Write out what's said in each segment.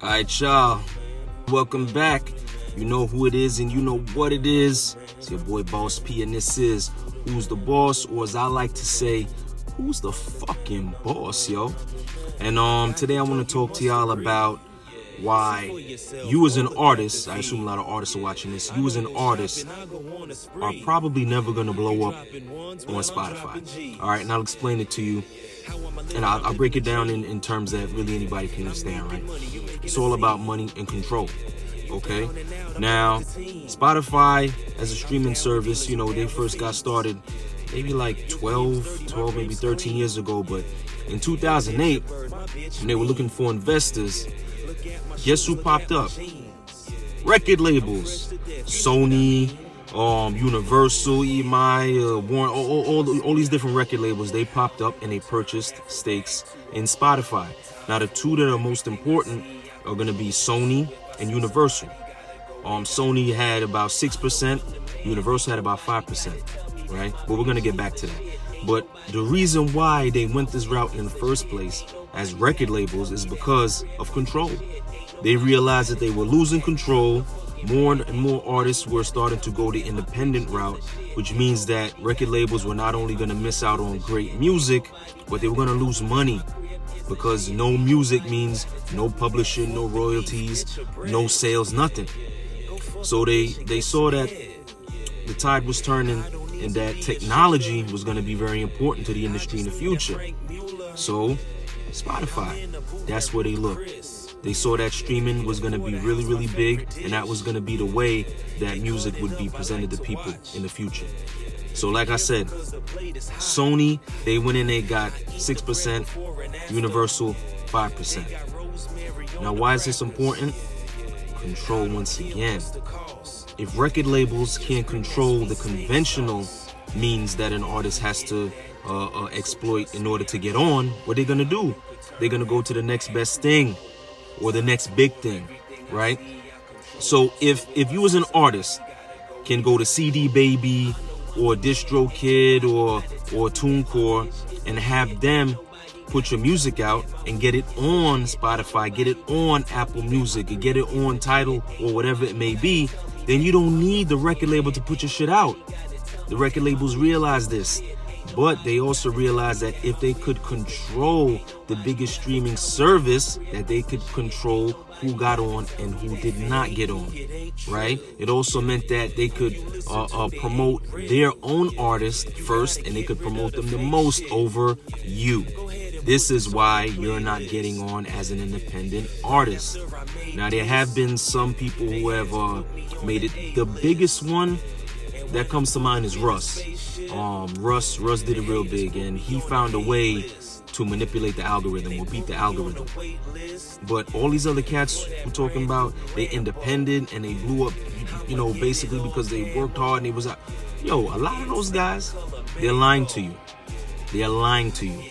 All right, y'all. Welcome back. You know who it is and you know what it is. It's your boy Boss P, and this is Who's the Boss, or as I like to say, who's the fucking boss, yo? And today I want to talk to y'all about why you as an artist, I assume a lot of artists are watching this, you as an artist are probably never going to blow up on Spotify. All right, and I'll explain it to you. And I'll break it down in terms that really anybody can understand, right? It's all about money and control, okay? Now, Spotify as a streaming service, you know, they first got started maybe like 12, maybe 13 years ago. But in 2008, when they were looking for investors, guess who popped up? Record labels. Sony, Universal, EMI, Warner, all these different record labels, they popped up and they purchased stakes in Spotify. Now, the two that are most important are going to be Sony and Universal. Sony had about 6%, Universal had about 5%, right? But we're going to get back to that. But the reason why they went this route in the first place as record labels is because of control. They realized that they were losing control. More and more artists were starting to go the independent route, which means that record labels were not only going to miss out on great music, but they were going to lose money, because no music means no publishing, no royalties, no sales, nothing. So they saw that the tide was turning and that technology was going to be very important to the industry in the future. So Spotify, that's where they looked. They saw that streaming was going to be really, really big, and that was going to be the way that music would be presented to people in the future. So like I said, Sony, they went in, they got 6%, Universal 5%. Now, why is this important? Control once again. If record labels can't control the conventional means that an artist has to exploit in order to get on, what are they going to do? They're going to go to the next best thing, or the next big thing, right? So if you as an artist can go to CD Baby or DistroKid or TuneCore and have them put your music out and get it on Spotify, get it on Apple Music, and get it on Tidal or whatever it may be, then you don't need the record label to put your shit out. The record labels realize this. But they also realized that if they could control the biggest streaming service, that they could control who got on and who did not get on, right? It also meant that they could promote their own artists first, and they could promote them the most over you. This is why you're not getting on as an independent artist. Now, there have been some people who have made it. The biggest one that comes to mind is Russ. Russ did it real big, and he found a way to manipulate the algorithm or beat the algorithm. But all these other cats we're talking about, they independent and they blew up, you know, basically because they worked hard and they was out. Yo, a lot of those guys, they're lying to you. They are lying to you.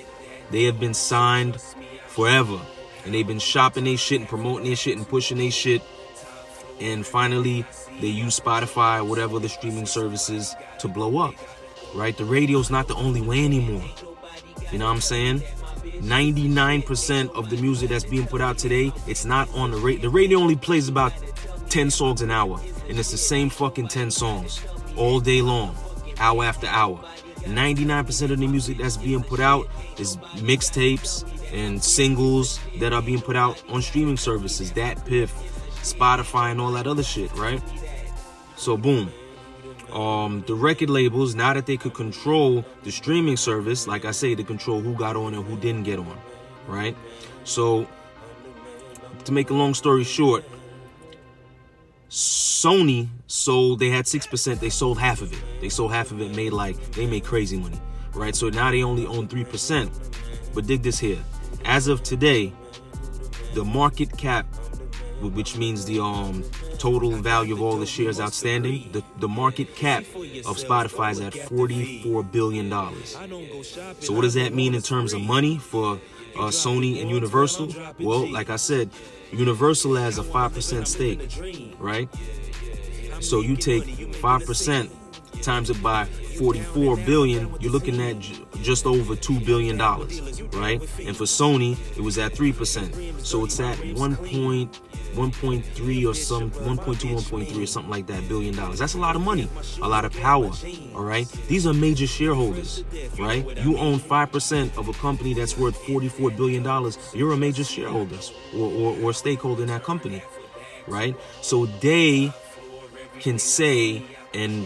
They have been signed forever, and they've been shopping their shit and promoting their shit and pushing their shit. And finally, they use Spotify or whatever the streaming services to blow up, right? The radio's not the only way anymore. You know what I'm saying? 99% of the music that's being put out today, it's not on the radio. The radio only plays about 10 songs an hour, and it's the same fucking 10 songs all day long, hour after hour. 99% of the music that's being put out is mixtapes and singles that are being put out on streaming services, DatPiff, Spotify, and all that other shit, right? So boom, the record labels, now that they could control the streaming service, like I say, they control who got on and who didn't get on, right? So to make a long story short, Sony sold, they had 6%, they sold half of it. They sold half of it, they made crazy money, right? So now they only own 3%. But dig this here. As of today, the market cap, which means the total value of all the shares outstanding, the market cap of Spotify is at $44 billion. So what does that mean in terms of money for Sony and Universal? Well, like I said, Universal has a 5% stake, right? So you take 5% times it by 44 billion, you're looking at just over $2 billion, right? And for Sony, it was at 3%. So it's at 1.3 or some 1.2, 1.3 or something like that billion dollars. That's a lot of money, a lot of power. All right. These are major shareholders, right? You own 5% of a company that's worth $44 billion. You're a major shareholder or stakeholder in that company, right? So they can say and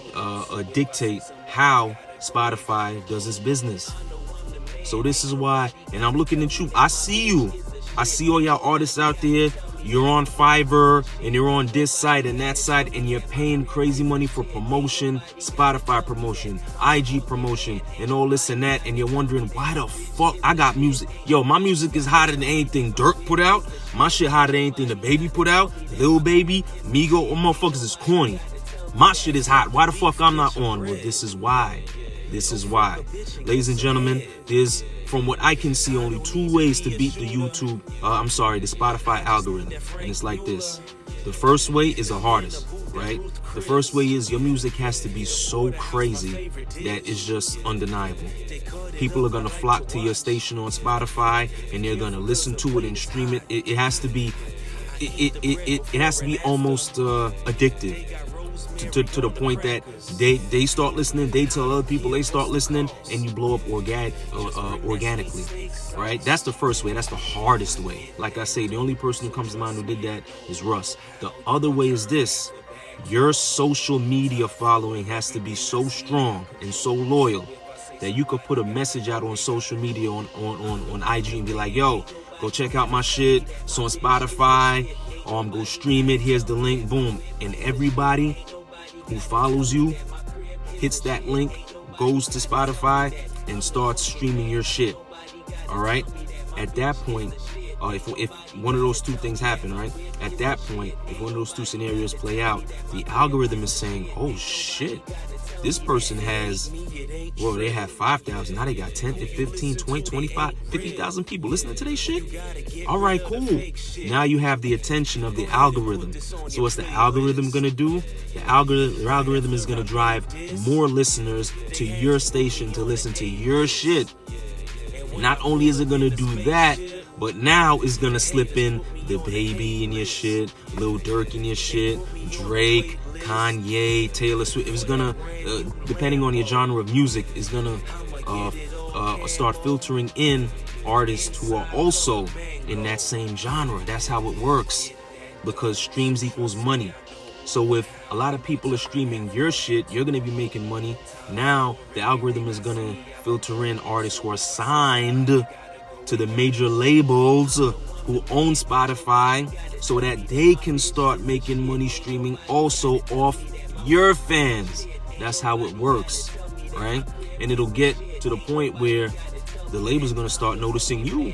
dictate how Spotify does its business. So this is why, and I'm looking at you. I see you. I see all y'all artists out there. You're on Fiverr and you're on this side and that side, and you're paying crazy money for promotion, Spotify promotion, IG promotion, and all this and that. And you're wondering, why the fuck I got music? Yo, my music is hotter than anything Dirk put out. My shit hotter than anything the Baby put out. Lil Baby, Migo, all motherfuckers is corny. My shit is hot. Why the fuck I'm not on? Well, this is why. This is why. Ladies and gentlemen, there's, from what I can see, only 2 ways to beat the the Spotify algorithm. And it's like this. The first way is the hardest, right? The first way is your music has to be so crazy that it's just undeniable. People are going to flock to your station on Spotify and they're going to listen to it and stream it. It has to be, it has to be almost addictive. To the point that they start listening, they tell other people, they start listening, and you blow up organically, right? That's the first way. That's the hardest way. Like I say, the only person who comes to mind who did that is Russ. The other way is this. Your social media following has to be so strong and so loyal that you could put a message out on social media on IG and be like, yo, go check out my shit. It's on Spotify. Go stream it. Here's the link. Boom. And everybody who follows you hits that link, goes to Spotify, and starts streaming your shit. All right. At that point, if one of those two things happen, right? At that point, if one of those two scenarios play out, the algorithm is saying, oh shit, this person has, well, they have 5,000. Now they got 10, 15, 20, 25, 50,000 people listening to their shit. All right, cool. Now you have the attention of the algorithm. So what's the algorithm going to do? The algorithm is going to drive more listeners to your station to listen to your shit. Not only is it going to do that, but now it's going to slip in the Baby in your shit, Lil Durk in your shit, Drake, Kanye, Taylor Swift. It's gonna, depending on your genre of music, is gonna start filtering in artists who are also in that same genre. That's how it works, because streams equals money. So if a lot of people are streaming your shit, you're gonna be making money. Now the algorithm is gonna filter in artists who are signed to the major labels who own Spotify, so that they can start making money streaming also off your fans. That's how it works, right? And it'll get to the point where the label's gonna start noticing you.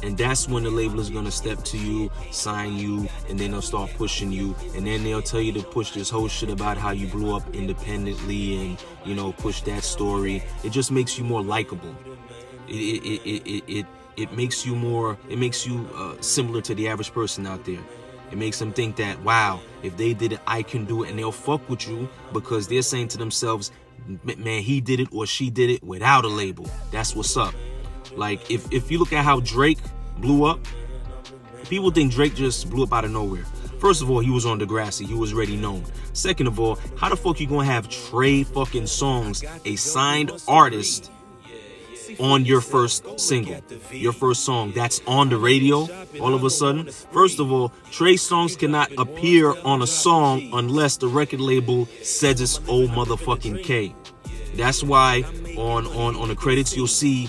And that's when the label is gonna step to you, sign you, and then they'll start pushing you. And then they'll tell you to push this whole shit about how you blew up independently and, you know, push that story. It just makes you more likable. It makes you more, it makes you similar to the average person out there. It makes them think that, wow, if they did it, I can do it. And they'll fuck with you because they're saying to themselves, man, he did it or she did it without a label. That's what's up. Like, if you look at how Drake blew up, people think Drake just blew up out of nowhere. First of all, he was on Degrassi. He was already known. Second of all, how the fuck you gonna have Trey fucking Songz, a signed artist, on your first single, your first song that's on the radio all of a sudden? First of all, Trey Songz cannot appear on a song unless the record label says it's old motherfucking K. That's why on the credits you'll see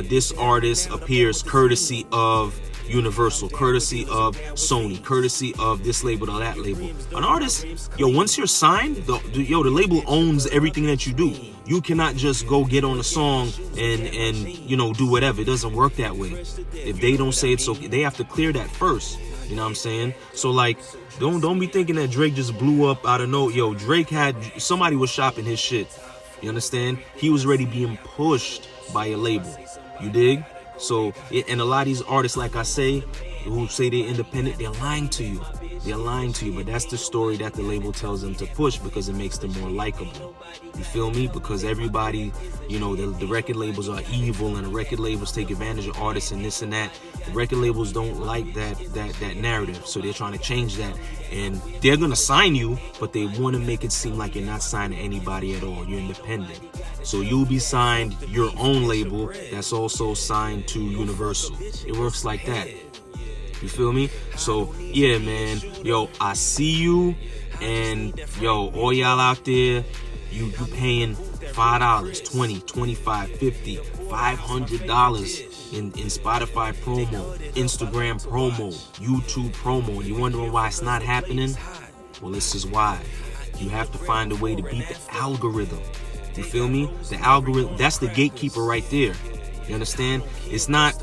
this artist appears courtesy of Universal, courtesy of Sony, courtesy of this label or that label. An artist, once you're signed, the label owns everything that you do. You cannot just go get on a song and do whatever. It doesn't work that way. If they don't say it's okay, they have to clear that first. You know what I'm saying? So don't be thinking that Drake just blew up out of nowhere. Drake had, somebody was shopping his shit. You understand? He was already being pushed by a label. You dig? So, and a lot of these artists, like I say, who say they're independent, they're lying to you. They're lying to you, but that's the story that the label tells them to push because it makes them more likable. You feel me? Because everybody, you know, the record labels are evil and the record labels take advantage of artists and this and that. The record labels don't like that narrative, so they're trying to change that. And they're gonna sign you, but they want to make it seem like you're not signing anybody at all. You're independent. So you'll be signed your own label that's also signed to Universal. It works like that. You feel me? So yeah, man, yo, I see you, and yo, all y'all out there, you paying $5, $20, $25, $50, $500 in Spotify promo, Instagram promo, YouTube promo, and you're wondering why it's not happening? Well, this is why. You have to find a way to beat the algorithm. You feel me? The algorithm, that's the gatekeeper right there. You understand? It's not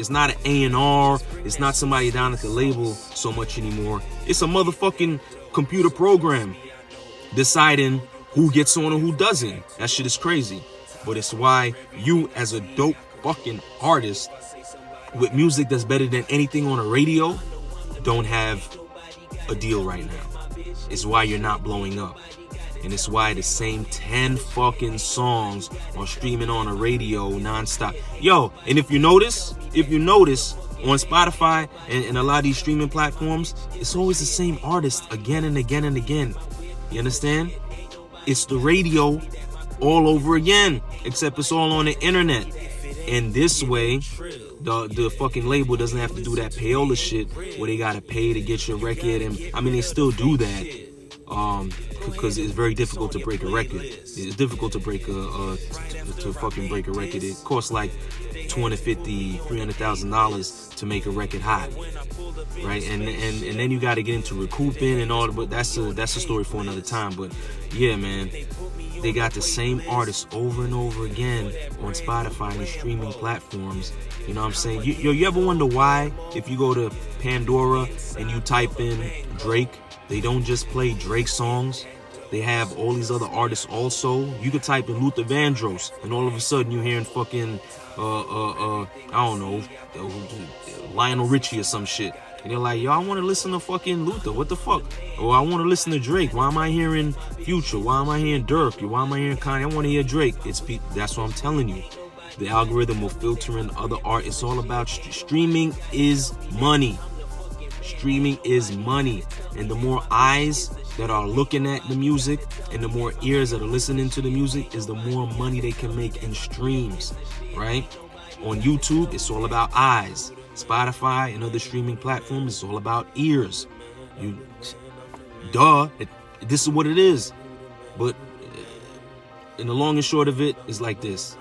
not an A&R. It's not somebody down at the label so much anymore. It's a motherfucking computer program deciding who gets on and who doesn't. That shit is crazy. But it's why you, as a dope fucking artist with music that's better than anything on the radio, don't have a deal right now. It's why you're not blowing up. And it's why the same 10 fucking songs are streaming on the radio nonstop. Yo, and if you notice on Spotify and a lot of these streaming platforms, it's always the same artist again and again and again. You understand? It's the radio all over again, except it's all on the internet. And this way, the fucking label doesn't have to do that payola shit where they gotta pay to get your record. And I mean, they still do that. Because it's very difficult to break a record. It's difficult to break to fucking break a record. It costs like $250,000, $300,000 to make a record hot, right? And then you got to get into recouping and all. But that's a story for another time. But yeah, man, they got the same artists over and over again on Spotify and streaming platforms. You know what I'm saying? You ever wonder why, if you go to Pandora and you type in Drake, they don't just play Drake songs? They have all these other artists also. You could type in Luther Vandross, and all of a sudden you're hearing fucking, I don't know, Lionel Richie or some shit. And they're like, yo, I want to listen to fucking Luther. What the fuck? Or I want to listen to Drake. Why am I hearing Future? Why am I hearing Dirk? Why am I hearing Kanye? I want to hear Drake. That's what I'm telling you. The algorithm will filter in other art. It's all about streaming is money. Streaming is money. And the more eyes that are looking at the music and the more ears that are listening to the music is the more money they can make in streams, right? On YouTube, it's all about eyes. Spotify and other streaming platforms, it's all about ears. This is what it is. But in the long and short of it, it's like this.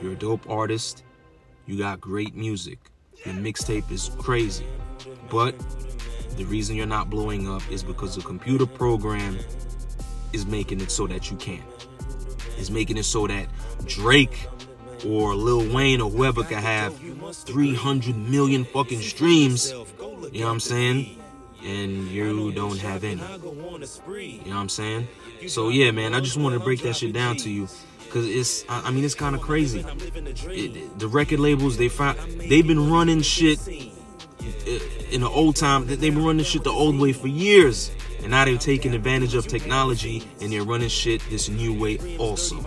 You're a dope artist. You got great music. Your mixtape is crazy. But the reason you're not blowing up is because the computer program is making it so that you can't. It's making it so that Drake or Lil Wayne or whoever could have 300 million fucking streams, you know what I'm saying? And you don't have any. You know what I'm saying? So yeah, man, I just wanted to break that shit down to you. Cause it's kind of crazy. The record labels, they've been running shit in the old time. They've been running shit the old way for years, and now they're taking advantage of technology and they're running shit this new way also.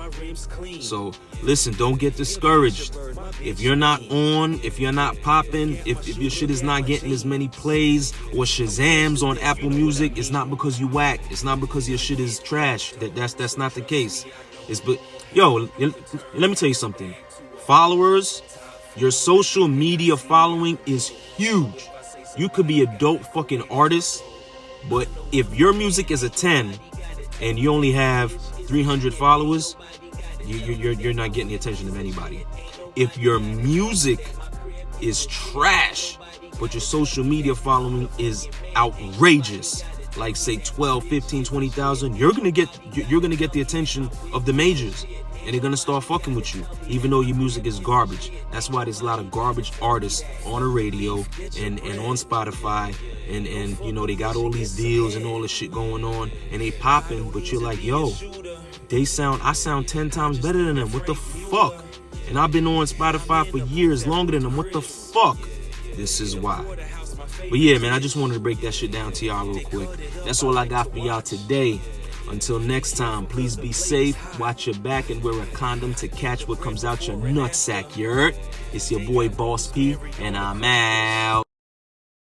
So listen, don't get discouraged. If you're not on, if you're not popping, if your shit is not getting as many plays or Shazams on Apple Music, it's not because you whack. It's not because your shit is trash. That's not the case. Yo, let me tell you something. Followers, your social media following is huge. You could be a dope fucking artist, but if your music is a 10 and you only have 300 followers, you're not getting the attention of anybody. If your music is trash, but your social media following is outrageous, like say 12, 15, 20,000, you're gonna get the attention of the majors, and they're gonna start fucking with you, even though your music is garbage. That's why there's a lot of garbage artists on the radio and on Spotify, and you know, they got all these deals and all this shit going on, and they popping, but you're like, yo, I sound 10 times better than them. What the fuck? And I've been on Spotify for years, longer than them. What the fuck? This is why. But yeah, man, I just wanted to break that shit down to y'all real quick. That's all I got for y'all today. Until next time, please be safe, watch your back, and wear a condom to catch what comes out your nutsack, you heard? It's your boy Boss P, and I'm out.